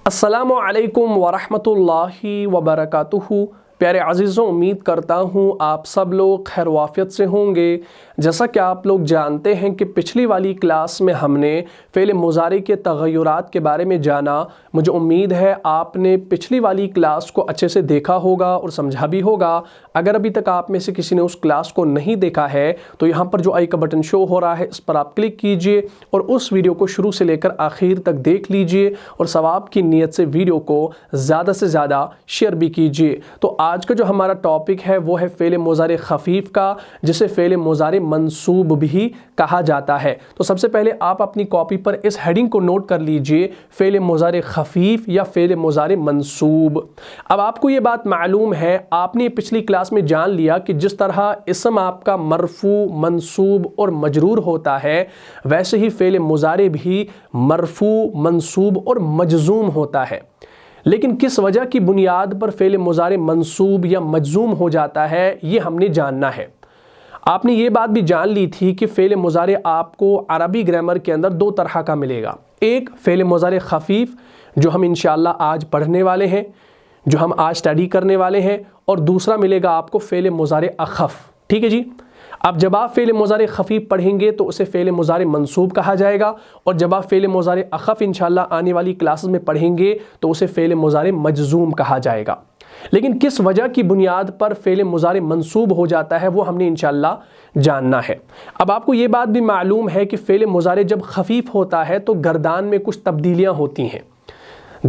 السلام علیکم ورحمۃ اللہ وبرکاتہ۔ پیارے عزیزوں، امید کرتا ہوں آپ سب لوگ خیر وافیت سے ہوں گے۔ جیسا کہ آپ لوگ جانتے ہیں کہ پچھلی والی کلاس میں ہم نے فعل مضارع کے تغیرات کے بارے میں جانا۔ مجھے امید ہے آپ نے پچھلی والی کلاس کو اچھے سے دیکھا ہوگا اور سمجھا بھی ہوگا۔ اگر ابھی تک آپ میں سے کسی نے اس کلاس کو نہیں دیکھا ہے تو یہاں پر جو آئی کا بٹن شو ہو رہا ہے اس پر آپ کلک کیجئے اور اس ویڈیو کو شروع سے لے کر آخر تک دیکھ لیجئے اور ثواب کی نیت سے ویڈیو کو زیادہ سے زیادہ شیئر بھی کیجئے۔ تو آج کا جو ہمارا ٹاپک ہے وہ ہے فعل مضارع خفیف کا، جسے فعل مضارع منصوب بھی کہا جاتا ہے۔ تو سب سے پہلے آپ اپنی کاپی پر اس ہیڈنگ کو نوٹ کر لیجئے، فعل مضارع خفیف یا فعل مضارع منصوب۔ اب آپ کو یہ بات معلوم ہے، آپ نے پچھلی کلاس میں جان لیا کہ جس طرح اسم آپ کا مرفوع، منصوب اور مجرور ہوتا ہے، ویسے ہی فعل مضارع بھی مرفوع، منصوب اور مجزوم ہوتا ہے۔ لیکن کس وجہ کی بنیاد پر فعل مضارع منصوب یا مجزوم ہو جاتا ہے، یہ ہم نے جاننا ہے۔ آپ نے یہ بات بھی جان لی تھی کہ فعل مضارع آپ کو عربی گرامر کے اندر دو طرح کا ملے گا۔ ایک فعل مضارع خفیف جو ہم انشاءاللہ آج پڑھنے والے ہیں، جو ہم آج اسٹڈی کرنے والے ہیں، اور دوسرا ملے گا آپ کو فعل مضارع اخف۔ ٹھیک ہے جی؟ اب جب آپ فعل مضارع خفیف پڑھیں گے تو اسے فعل مضارع منصوب کہا جائے گا، اور جب آپ فعل مضارع اخف انشاءاللہ آنے والی کلاسز میں پڑھیں گے تو اسے فعل مضارع مجزوم کہا جائے گا۔ لیکن کس وجہ کی بنیاد پر فعل مضارع منصوب ہو جاتا ہے وہ ہم نے انشاءاللہ جاننا ہے۔ اب آپ کو یہ بات بھی معلوم ہے کہ فعل مضارع جب خفیف ہوتا ہے تو گردان میں کچھ تبدیلیاں ہوتی ہیں،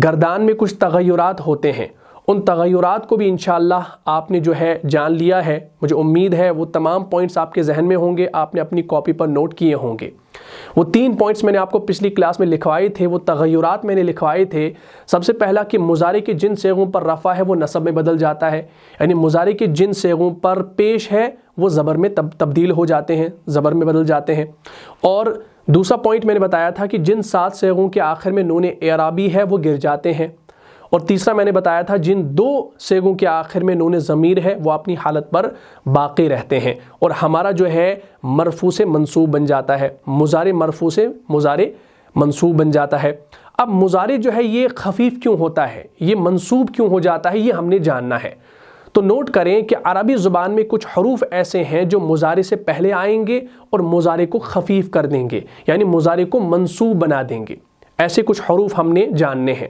گردان میں کچھ تغیرات ہوتے ہیں۔ ان تغیرات کو بھی انشاءاللہ آپ نے جو ہے جان لیا ہے۔ مجھے امید ہے وہ تمام پوائنٹس آپ کے ذہن میں ہوں گے، آپ نے اپنی کاپی پر نوٹ کیے ہوں گے۔ وہ 3 پوائنٹس میں نے آپ کو پچھلی کلاس میں لکھوائے تھے، وہ تغیرات میں نے لکھوائے تھے۔ سب سے پہلا کہ مضارع کے جن صیغوں پر رفع ہے وہ نصب میں بدل جاتا ہے، یعنی مضارع کے جن صیغوں پر پیش ہے وہ زبر میں تبدیل ہو جاتے ہیں، زبر میں بدل جاتے ہیں۔ اور دوسرا پوائنٹ میں نے بتایا تھا کہ جن 7 صیغوں کے آخر میں نون اعرابی ہے وہ گر جاتے ہیں۔ اور تیسرا میں نے بتایا تھا جن 2 صیغوں کے آخر میں نون ضمیر ہے وہ اپنی حالت پر باقی رہتے ہیں، اور ہمارا جو ہے مرفوع سے منصوب بن جاتا ہے، مضارع مرفوع سے مضارع منصوب بن جاتا ہے۔ اب مضارع جو ہے یہ خفیف کیوں ہوتا ہے، یہ منصوب کیوں ہو جاتا ہے، یہ ہم نے جاننا ہے۔ تو نوٹ کریں کہ عربی زبان میں کچھ حروف ایسے ہیں جو مضارع سے پہلے آئیں گے اور مضارع کو خفیف کر دیں گے، یعنی مضارع کو منصوب بنا دیں گے۔ ایسے کچھ حروف ہم نے جاننے ہیں۔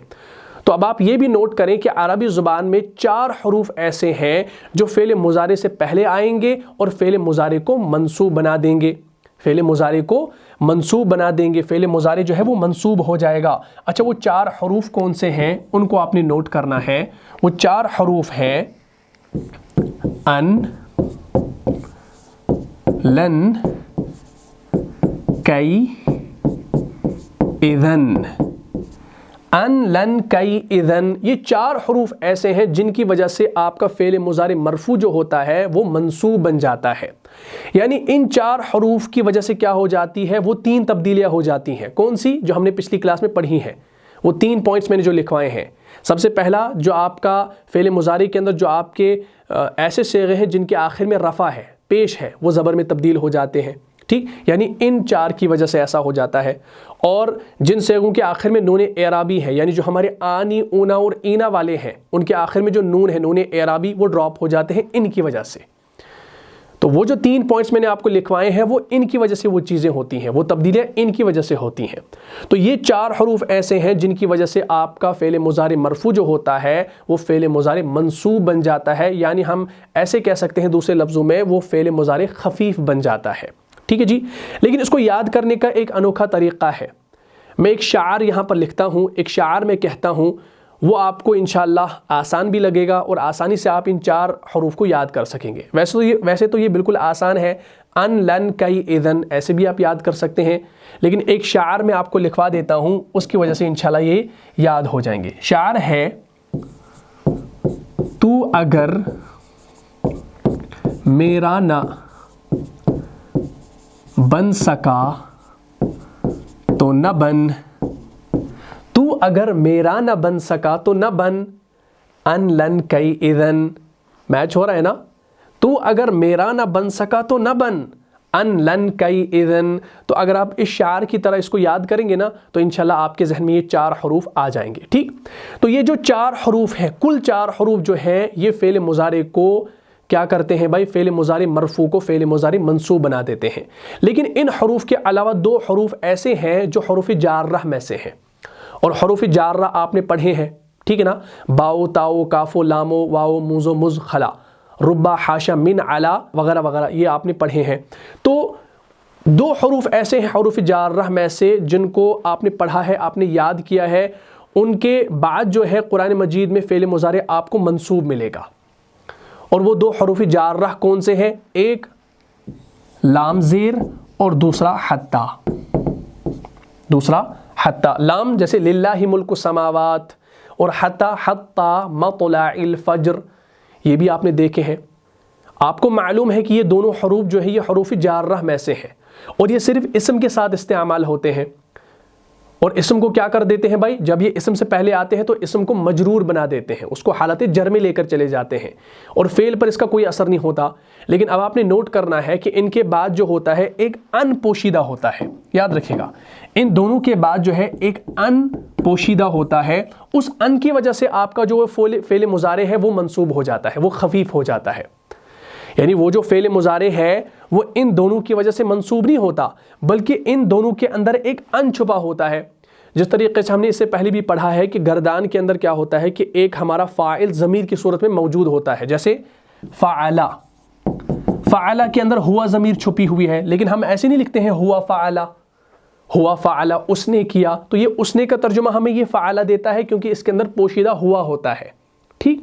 تو اب آپ یہ بھی نوٹ کریں کہ عربی زبان میں 4 حروف ایسے ہیں جو فعل مضارع سے پہلے آئیں گے اور فعل مضارع کو منصوب بنا دیں گے، فعل مضارع کو منصوب بنا دیں گے، فعل مضارع جو ہے وہ منصوب ہو جائے گا۔ اچھا، وہ 4 حروف کون سے ہیں ان کو آپ نے نوٹ کرنا ہے۔ وہ 4 حروف ہیں ان، لن، کئی، اذن۔ ان، لن، کئی، اذن، یہ 4 حروف ایسے ہیں جن کی وجہ سے آپ کا فعل مضارع مرفوع جو ہوتا ہے وہ منصوب بن جاتا ہے۔ یعنی ان 4 حروف کی وجہ سے کیا ہو جاتی ہے، وہ 3 تبدیلیاں ہو جاتی ہیں۔ کون سی؟ جو ہم نے پچھلی کلاس میں پڑھی ہیں، وہ 3 پوائنٹس میں نے جو لکھوائے ہیں۔ سب سے پہلا جو آپ کا فعل مضارع کے اندر جو آپ کے ایسے صیغے ہیں جن کے آخر میں رفع ہے، پیش ہے، وہ زبر میں تبدیل ہو جاتے ہیں۔ ٹھیک، یعنی ان 4 کی وجہ سے ایسا ہو جاتا ہے۔ اور جن صیغوں کے آخر میں نون اعرابی ہے، یعنی جو ہمارے آنی، اونا اور اینا والے ہیں، ان کے آخر میں جو نون ہے، نون اعرابی، وہ ڈراپ ہو جاتے ہیں ان کی وجہ سے۔ تو وہ جو 3 پوائنٹس میں نے آپ کو لکھوائے ہیں وہ ان کی وجہ سے وہ چیزیں ہوتی ہیں، وہ تبدیلیاں ان کی وجہ سے ہوتی ہیں۔ تو یہ 4 حروف ایسے ہیں جن کی وجہ سے آپ کا فعل مضارع مرفوع جو ہوتا ہے وہ فعل مضارع منصوب بن جاتا ہے، یعنی ہم ایسے کہہ سکتے ہیں دوسرے لفظوں میں وہ فعل مضارع خفیف بن جاتا ہے۔ ٹھیک ہے جی؟ لیکن اس کو یاد کرنے کا ایک انوکھا طریقہ ہے۔ میں ایک شعار یہاں پر لکھتا ہوں، ایک شعار میں کہتا ہوں، وہ آپ کو انشاءاللہ آسان بھی لگے گا اور آسانی سے آپ ان 4 حروف کو یاد کر سکیں گے۔ ویسے تو یہ بالکل آسان ہے، ان، لن، کئی، اذن، ایسے بھی آپ یاد کر سکتے ہیں، لیکن ایک شعار میں آپ کو لکھوا دیتا ہوں، اس کی وجہ سے انشاءاللہ یہ یاد ہو جائیں گے۔ شعار ہے، تو اگر میرا نہ بن سکا تو نہ بن، تو اگر میرا نہ بن سکا تو نہ بن، ان، لن، کئی، اذن۔ میچ ہو رہا ہے نا؟ تو اگر میرا نہ بن سکا تو نہ بن، ان لن کئی اذن. تو اگر آپ اس شعر کی طرح اس کو یاد کریں گے نا تو انشاءاللہ آپ کے ذہن میں یہ 4 حروف آ جائیں گے. ٹھیک, تو یہ جو 4 حروف ہیں, کل 4 حروف جو ہیں یہ فعل مضارع کو کیا کرتے ہیں بھائی, فعل مضارع مرفوع کو فعل مضارع منصوب بنا دیتے ہیں. لیکن ان حروف کے علاوہ 2 حروف ایسے ہیں جو حروف جارہ میں سے ہیں, اور حروف جارہ آپ نے پڑھے ہیں, ٹھیک ہے نا, باؤ تاؤ کافو لامو واؤ موزو مز خلا ربا حاشا من علا وغیرہ وغیرہ, یہ آپ نے پڑھے ہیں. تو 2 حروف ایسے ہیں حروف جارہ میں سے جن کو آپ نے پڑھا ہے, آپ نے یاد کیا ہے, ان کے بعد جو ہے قرآن مجید میں فعل مضارع آپ کو منصوب ملے گا. اور وہ 2 حروف جارہ کون سے ہیں؟ ایک لام زیر اور دوسرا حتی. دوسرا حتی, لام جیسے للہ ملک السماوات, اور حتی حتی مطلع الفجر, یہ بھی آپ نے دیکھے ہیں. آپ کو معلوم ہے کہ یہ دونوں حروف جو ہے یہ حروف جارہ میں سے ہیں, اور یہ صرف اسم کے ساتھ استعمال ہوتے ہیں. اور اسم کو کیا کر دیتے ہیں بھائی, جب یہ اسم سے پہلے آتے ہیں تو اسم کو مجرور بنا دیتے ہیں, اس کو حالت جر میں لے کر چلے جاتے ہیں, اور فعل پر اس کا کوئی اثر نہیں ہوتا. لیکن اب آپ نے نوٹ کرنا ہے کہ ان کے بعد جو ہوتا ہے ایک ان پوشیدہ ہوتا ہے. یاد رکھیے گا, ان دونوں کے بعد جو ہے ایک ان پوشیدہ ہوتا ہے. اس ان کی وجہ سے آپ کا جو فعل مضارع ہے وہ منصوب ہو جاتا ہے, وہ خفیف ہو جاتا ہے. یعنی وہ جو فعل مضارع ہے وہ ان دونوں کی وجہ سے منصوب نہیں ہوتا, بلکہ ان دونوں کے اندر ایک ان چھپا ہوتا ہے. جس طریقے سے ہم نے اس سے پہلے بھی پڑھا ہے کہ گردان کے اندر کیا ہوتا ہے کہ ایک ہمارا فاعل ضمیر کی صورت میں موجود ہوتا ہے, جیسے فعلا, فعلا کے اندر ہوا ضمیر چھپی ہوئی ہے, لیکن ہم ایسے نہیں لکھتے ہیں ہوا فعلا, ہوا فعلا اس نے کیا. تو یہ اس نے کا ترجمہ ہمیں یہ فعلا دیتا ہے کیونکہ اس کے اندر پوشیدہ ہوا ہوتا ہے. ٹھیک,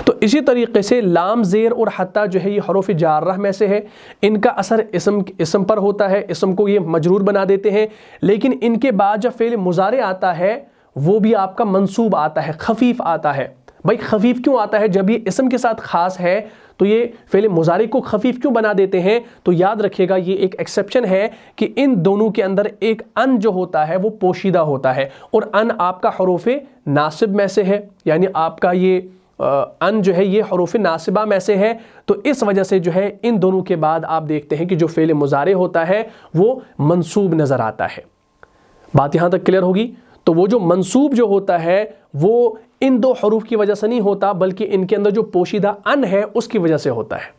تو اسی طریقے سے لام زیر اور حتی جو ہے یہ حروف جارہ میں سے ہے. ان کا اثر اسم پر ہوتا ہے, اسم کو یہ مجرور بنا دیتے ہیں. لیکن ان کے بعد جب فعل مضارع آتا ہے وہ بھی آپ کا منصوب آتا ہے, خفیف آتا ہے. بھائی خفیف کیوں آتا ہے؟ جب یہ اسم کے ساتھ خاص ہے تو یہ فعل مضارع کو خفیف کیوں بنا دیتے ہیں؟ تو یاد رکھیے گا یہ ایک ایکسیپشن ہے کہ ان دونوں کے اندر ایک ان جو ہوتا ہے وہ پوشیدہ ہوتا ہے, اور ان آپ کا حروف ناصب میں سے ہے. یعنی آپ کا یہ ان جو ہے یہ حروف ناصبہ میں سے ہے. تو اس وجہ سے جو ہے ان دونوں کے بعد آپ دیکھتے ہیں کہ جو فعل مضارع ہوتا ہے وہ منصوب نظر آتا ہے. بات یہاں تک کلیئر ہوگی؟ تو وہ جو منصوب جو ہوتا ہے وہ ان 2 حروف کی وجہ سے نہیں ہوتا, بلکہ ان کے اندر جو پوشیدہ ان ہے اس کی وجہ سے ہوتا ہے.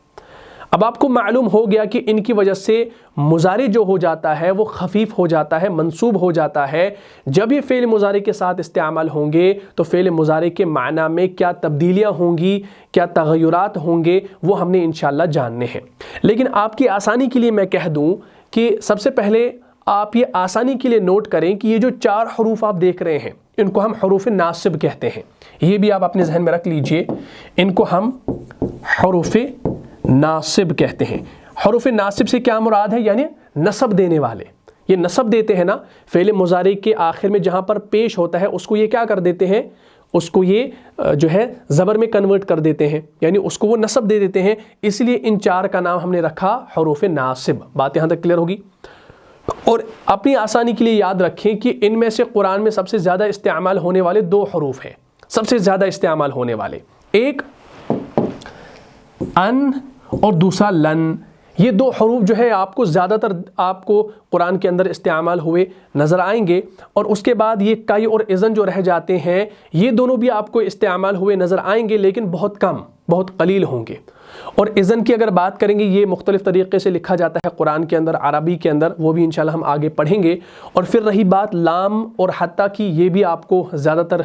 اب آپ کو معلوم ہو گیا کہ ان کی وجہ سے مضارع جو ہو جاتا ہے وہ خفیف ہو جاتا ہے, منصوب ہو جاتا ہے. جب یہ فعل مضارع کے ساتھ استعمال ہوں گے تو فعل مضارع کے معنی میں کیا تبدیلیاں ہوں گی, کیا تغیرات ہوں گے, وہ ہم نے انشاءاللہ جاننے ہیں. لیکن آپ کی آسانی کے لیے میں کہہ دوں کہ سب سے پہلے آپ یہ آسانی کے لیے نوٹ کریں کہ یہ جو 4 حروف آپ دیکھ رہے ہیں ان کو ہم حروف ناصب کہتے ہیں. یہ بھی آپ اپنے ذہن میں رکھ لیجئے, ان کو ہم حروف ناصب کہتے ہیں. حروف ناصب سے کیا مراد ہے؟ یعنی نصب دینے والے. یہ نصب دیتے ہیں نا, فعل مضارع کے آخر میں جہاں پر پیش ہوتا ہے اس کو یہ کیا کر دیتے ہیں, اس کو یہ جو ہے زبر میں کنورٹ کر دیتے ہیں, یعنی اس کو وہ نصب دے دیتے ہیں. اس لیے ان 4 کا نام ہم نے رکھا حروف ناصب. بات یہاں تک کلیئر ہوگی؟ اور اپنی آسانی کے لیے یاد رکھیں کہ ان میں سے قرآن میں سب سے زیادہ استعمال ہونے والے 2 حروف ہیں, سب سے زیادہ استعمال ہونے والے, ایک ان اور دوسرا لن. یہ 2 حروف جو ہے آپ کو زیادہ تر آپ کو قرآن کے اندر استعمال ہوئے نظر آئیں گے. اور اس کے بعد یہ کئی اور اذن جو رہ جاتے ہیں یہ دونوں بھی آپ کو استعمال ہوئے نظر آئیں گے, لیکن بہت کم, بہت قلیل ہوں گے. اور اذن کی اگر بات کریں گے یہ مختلف طریقے سے لکھا جاتا ہے قرآن کے اندر, عربی کے اندر, وہ بھی انشاءاللہ ہم آگے پڑھیں گے. اور پھر رہی بات لام اور حتی کی, یہ بھی آپ کو زیادہ تر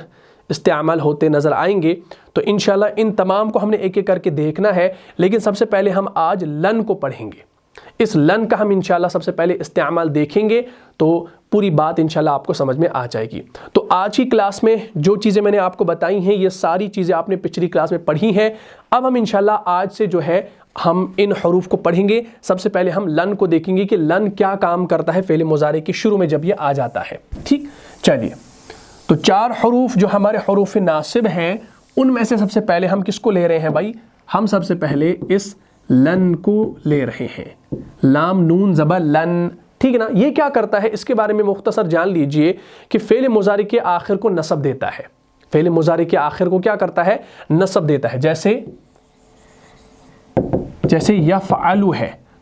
استعمال ہوتے نظر آئیں گے. تو انشاءاللہ ان تمام کو ہم نے ایک ایک کر کے دیکھنا ہے, لیکن سب سے پہلے ہم آج لن کو پڑھیں گے. اس لن کا ہم انشاءاللہ سب سے پہلے استعمال دیکھیں گے تو پوری بات انشاءاللہ آپ کو سمجھ میں آ جائے گی. تو آج کی کلاس میں جو چیزیں میں نے آپ کو بتائی ہیں یہ ساری چیزیں آپ نے پچھلی کلاس میں پڑھی ہیں. اب ہم انشاءاللہ آج سے جو ہے ہم ان حروف کو پڑھیں گے. سب سے پہلے ہم لن کو دیکھیں گے کہ لن کیا کام کرتا ہے فعل مضارع کے شروع میں جب یہ آ جاتا ہے. ٹھیک, چلیے. تو 4 حروف جو ہمارے حروف ناصب ہیں ان میں سے سب سے پہلے ہم کس کو لے رہے ہیں بھائی؟ ہم سب سے پہلے اس لن کو لے رہے ہیں. لام نون زبر لن. ٹھیک ہے نا. یہ کیا کرتا ہے اس کے بارے میں مختصر جان لیجئے کہ فعل مضارع کے آخر کو نصب دیتا ہے. فعل مضارع کے آخر کو کیا کرتا ہے؟ نصب دیتا ہے. جیسے یفعلو ہے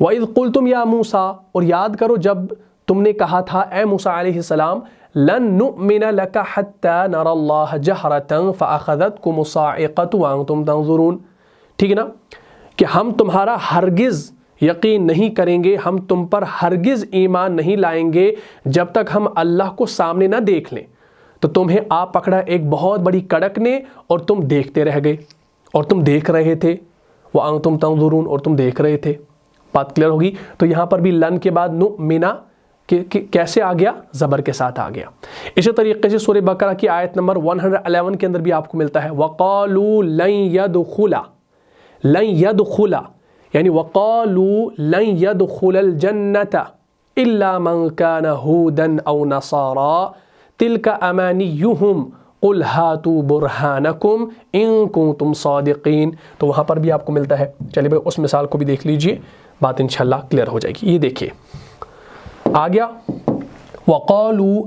وَإِذْ قُلْتُمْ يَا مُوسَىٰ، اور یاد کرو جب تم نے کہا تھا اے موسیٰ علیہ السلام، لَن نُؤْمِنَ لَكَ حَتَّى نَرَى اللَّهَ جَهْرَةً فَأَخَذَتْكُمُ الصَّاعِقَةُ وَأَنْتُمْ تَنظُرُونَ، ٹھیک ہے نا، کہ ہم تمہارا ہرگز یقین نہیں کریں گے، ہم تم پر ہرگز ایمان نہیں لائیں گے جب تک ہم اللہ کو سامنے نہ دیکھ لیں۔ تو تمہیں آ پکڑا ایک بہت بڑی کڑک نے اور تم دیکھتے رہ گئے، اور تم دیکھ رہے تھے، وَأَنْتُمْ تَنظُرُونَ، اور تم دیکھ رہے تھے۔ بات کلیئر ہوگی؟ تو یہاں پر بھی لن کے بعد نؤمنا کیسے آ گیا؟ زبر کے ساتھ آ گیا۔ اسی طریقے سے سورہ بقرہ کی آیت نمبر 111 کے اندر بھی آپ کو ملتا ہے وَقَالُوا لَن يَدْخُلَ یعنی وَقَالُوا لَن يَدْخُلَ الْجَنَّةَ إِلَّا مَنْ كَانَ هُودًا أَوْ نَصَارَىٰ تِلْكَ أَمَانِيُّهُمْ قُلْ هَاتُوا بُرْهَانَكُمْ إِن كُنتُمْ صَادِقِينَ، تو وہاں پر بھی آپ کو ملتا ہے۔ چلیے بھائی اس مثال کو بھی دیکھ لیجئے، بات انشاءاللہ کلیئر ہو جائے گی۔ یہ دیکھیے آ گیا وَقَالُوا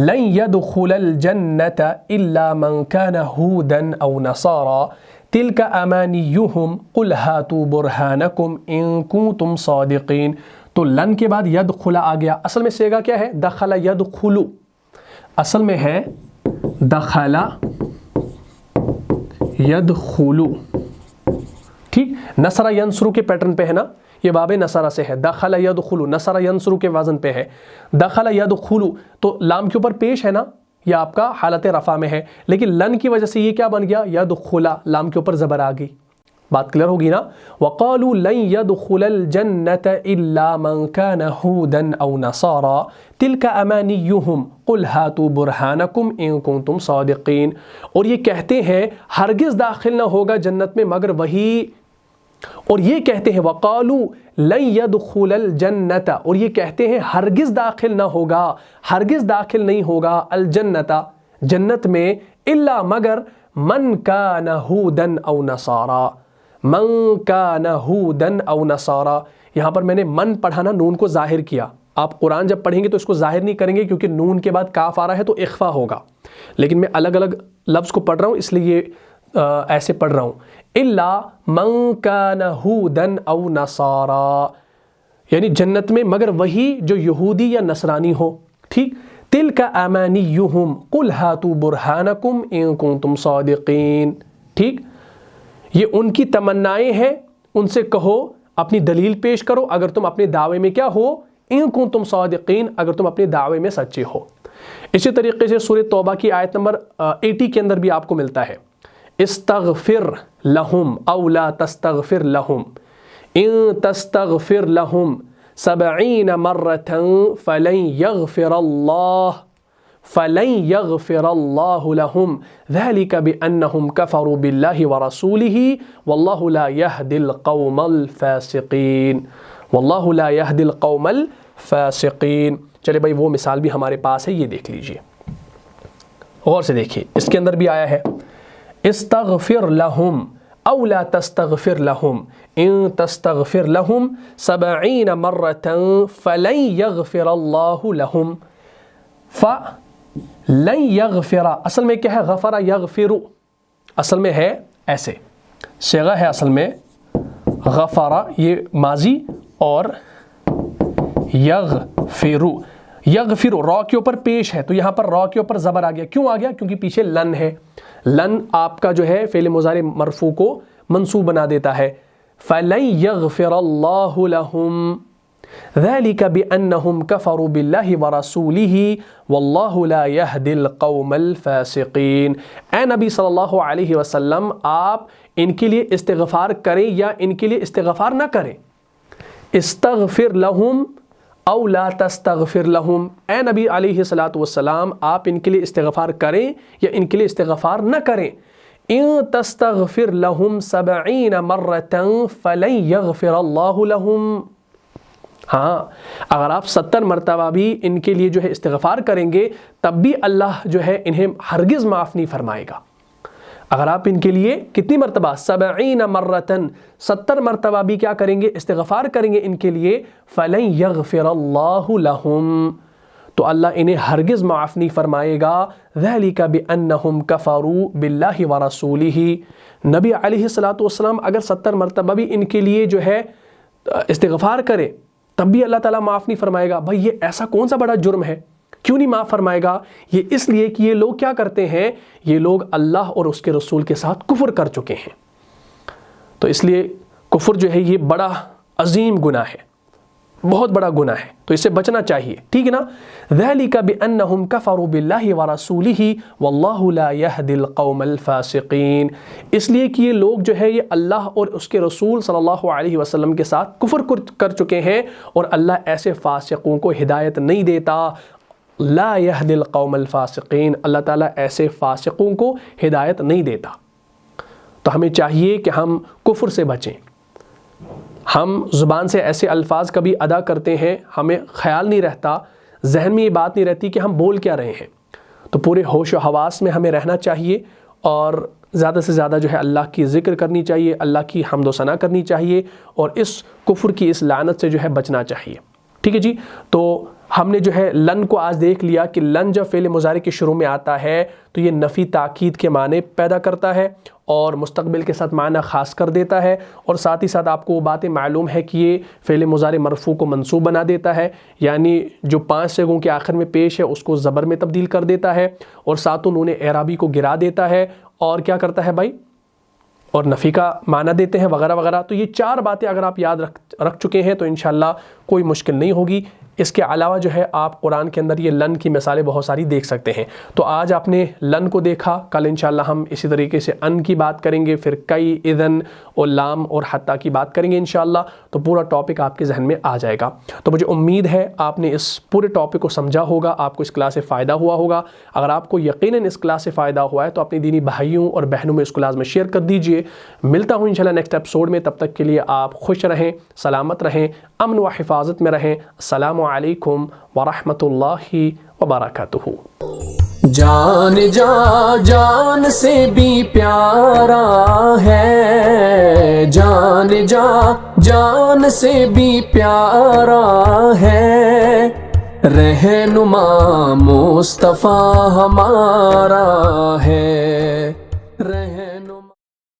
لَن يَدْخُلَ الْجَنَّةَ إِلَّا مَنْ كَانَ هُودًا أَوْ نَصَارَىٰ تِلْكَ أَمَانِيُّهُمْ قُلْ هَاتُوا بُرْهَانَكُمْ إِن كُنتُمْ صَادِقِينَ، تو لن کے بعد يدخل آ گیا۔ اصل میں سیگا کیا ہے؟ دخل يدخل، اصل میں ہے دخل يدخل، ٹھیک، نصر ینصر کے پیٹرن پہ ہے نا، یہ باب نصر سے ہے، دخل يدخل، نصر ینصر کے وزن پہ ہے، دخل يدخل، تو لام کے اوپر پیش ہے نا، یہ آپ کا حالت رفع میں ہے، لیکن لن کی وجہ سے یہ کیا بن گیا؟ يدخل، لام کے اوپر زبر آ گئی۔ بات کلیئر ہوگی نا؟ وَقَالُوا لَن يَدْخُلَ الْجَنَّةَ إِلَّا مَنْ كَانَ هُودًا أَوْ نَصَارَىٰ تِلْكَ أَمَانِيُّهُمْ قُلْ هَاتُوا بُرْهَانَكُمْ إِن كُنتُمْ صَادِقِينَ، اور یہ کہتے ہیں ہرگز داخل نہ ہوگا جنت میں مگر وہی، اور یہ کہتے ہیں وَقَالُوا لَن يَدْخُلَ الْجَنَّةَ، اور یہ کہتے ہیں ہرگز داخل نہ ہوگا، ہرگز داخل نہیں ہوگا الجنت، جنت میں، الا مگر من کان ہودن او نصارا، من کان ہودن او نصارا، یہاں پر میں نے من پڑھانا نون کو ظاہر کیا، آپ قرآن جب پڑھیں گے تو اس کو ظاہر نہیں کریں گے کیونکہ نون کے بعد کاف آ رہا ہے تو اخفا ہوگا، لیکن میں الگ الگ لفظ کو پڑھ رہا ہوں اس لیے ایسے پڑھ رہا ہوں، الا من کان ہودن او نصارا، یعنی جنت میں مگر وہی جو یہودی یا نصرانی ہو، ٹھیک، تلک امانیہم قل ہاتوا برہانکم ان کنتم صادقین، ٹھیک، یہ ان کی تمنائیں ہیں، ان سے کہو اپنی دلیل پیش کرو اگر تم اپنے دعوے میں کیا ہو، ان کنتم صادقین، اگر تم اپنے دعوے میں سچے ہو۔ اسی طریقے سے سورہ توبہ کی آیت نمبر 80 کے اندر بھی آپ کو ملتا ہے استغفر لہم او لا تستغفر لہم ان تستغفر لہم 70 مرة فلن يغفر الله لهم ذلك بأنهم كفروا بالله ورسوله والله لا يهدي القوم الفاسقين، والله لا يهدي القوم الفاسقين۔ چلے بھائی وہ مثال بھی ہمارے پاس ہے، یہ دیکھ لیجئے، غور سے دیکھیے، اس کے اندر بھی آیا ہے استغفر لهم او لا تستغفر لهم ان تستغفر لهم 70 مرة فلن يغفر الله لهم، فلن يغفر اصل میں کیا ہے؟ غفر یغفر، اصل میں ہے ایسے صیغہ ہے، اصل میں غفر یہ ماضی اور یغفر، یغفر را کے اوپر پیش ہے تو یہاں پر را کے اوپر زبر آ گیا، کیوں آ گیا؟ کیونکہ پیچھے لن ہے، لن آپ کا جو ہے فعل مضارع مرفوع کو منصوب بنا دیتا ہے، فَلَن يَغْفِرَ اللَّهُ لَهُمْ ذَلِكَ بِأَنَّهُمْ كَفَرُوا بِاللَّهِ وَرَسُولِهِ وَاللَّهُ لَا يَهْدِي الْقَوْمَ الْفَاسِقِينَ۔ اے نبی صلی اللہ علیہ وسلم، آپ ان کے لیے استغفار کریں یا ان کے لیے استغفار نہ کریں، استغفر لہم او لا تستغفر لہم، اے نبی علیہ السلام آپ ان کے لیے استغفار کریں یا ان کے لیے استغفار نہ کریں، ان تستغفر لہم 70 مرة فلن يغفر اللہ لہم، ہاں اگر آپ 70 مرتبہ بھی ان کے لیے جو ہے استغفار کریں گے تب بھی اللہ جو ہے انہیں ہرگز معاف نہیں فرمائے گا۔ اگر آپ ان کے لیے کتنی مرتبہ؟ 70 مرتن، 70 مرتبہ بھی کیا کریں گے؟ استغفار کریں گے ان کے لیے، فَلَن يَغْفِرَ اللَّهُ لَهُمْ، تو اللہ انہیں ہرگز معاف نہیں فرمائے گا، ذَلِكَ بِأَنَّهُمْ كَفَرُوا بِاللَّهِ وَرَسُولِهِ، نبی علیہ السلام اگر 70 مرتبہ بھی ان کے لیے جو ہے استغفار کریں تب بھی اللہ تعالیٰ معاف نہیں فرمائے گا۔ بھائی یہ ایسا کون سا بڑا جرم ہے، کیوں نہیں معاف فرمائے گا؟ یہ اس لیے کہ یہ لوگ کیا کرتے ہیں، یہ لوگ اللہ اور اس کے رسول کے ساتھ کفر کر چکے ہیں۔ تو اس لیے کفر جو ہے یہ بڑا عظیم گناہ ہے، بہت بڑا گناہ ہے، تو اس سے بچنا چاہیے، ٹھیک ہے نا۔ ذَلِكَ بِأَنَّهُمْ كَفَرُوا بِاللَّهِ وَرَسُولِهِ وَاللَّهُ لَا يَهْدِي الْقَوْمَ الْفَاسِقِينَ، اس لیے کہ یہ لوگ جو ہے یہ اللہ اور اس کے رسول صلی اللہ علیہ وسلم کے ساتھ کفر کر چکے ہیں، اور اللہ ایسے فاسقوں کو ہدایت نہیں دیتا۔ لا يَهْدِي الْقَوْمَ الْفَاسِقِينَ، اللہ تعالیٰ ایسے فاسقوں کو ہدایت نہیں دیتا۔ تو ہمیں چاہیے کہ ہم کفر سے بچیں۔ ہم زبان سے ایسے الفاظ کبھی ادا کرتے ہیں، ہمیں خیال نہیں رہتا، ذہن میں یہ بات نہیں رہتی کہ ہم بول کیا رہے ہیں، تو پورے ہوش و حواس میں ہمیں رہنا چاہیے، اور زیادہ سے زیادہ جو ہے اللہ کی ذکر کرنی چاہیے، اللہ کی حمد و ثنا کرنی چاہیے، اور اس کفر کی اس لعنت سے جو ہے بچنا چاہیے، ٹھیک ہے جی۔ تو ہم نے جو ہے لن کو آج دیکھ لیا کہ لن جب فعل مضارع کے شروع میں آتا ہے تو یہ نفی تاکید کے معنی پیدا کرتا ہے، اور مستقبل کے ساتھ معنی خاص کر دیتا ہے، اور ساتھ ہی ساتھ آپ کو وہ باتیں معلوم ہے کہ یہ فعل مضارع مرفوع کو منصوب بنا دیتا ہے، یعنی جو 5 صیغوں کے آخر میں پیش ہے اس کو زبر میں تبدیل کر دیتا ہے، اور ساتھ نون اعرابی کو گرا دیتا ہے، اور کیا کرتا ہے بھائی، اور نفی کا معنی دیتے ہیں وغیرہ وغیرہ۔ تو یہ 4 باتیں اگر آپ یاد رکھ چکے ہیں تو انشاءاللہ کوئی مشکل نہیں ہوگی۔ اس کے علاوہ جو ہے آپ قرآن کے اندر یہ لن کی مثالیں بہت ساری دیکھ سکتے ہیں۔ تو آج آپ نے لن کو دیکھا، کل انشاءاللہ ہم اسی طریقے سے ان کی بات کریں گے، پھر کئی، اذن اور لام اور حتیٰ کی بات کریں گے انشاءاللہ، تو پورا ٹاپک آپ کے ذہن میں آ جائے گا۔ تو مجھے امید ہے آپ نے اس پورے ٹاپک کو سمجھا ہوگا، آپ کو اس کلاس سے فائدہ ہوا ہوگا۔ اگر آپ کو یقیناً اس کلاس سے فائدہ ہوا ہے تو اپنی دینی بھائیوں اور بہنوں میں اس کو لازم شیئر کر دیجئے۔ ملتا ہوں انشاءاللہ نیکسٹ ایپیسوڈ میں، تب تک کے لیے آپ خوش رہیں، سلامت رہیں، امن و حفاظت میں رہیں۔ السلام علیکم ورحمۃ اللہ وبرکاتہ۔ جان جان سے بھی پیارا ہے، جان جان سے بھی پیارا ہے، رہنما مصطفیٰ ہمارا ہے۔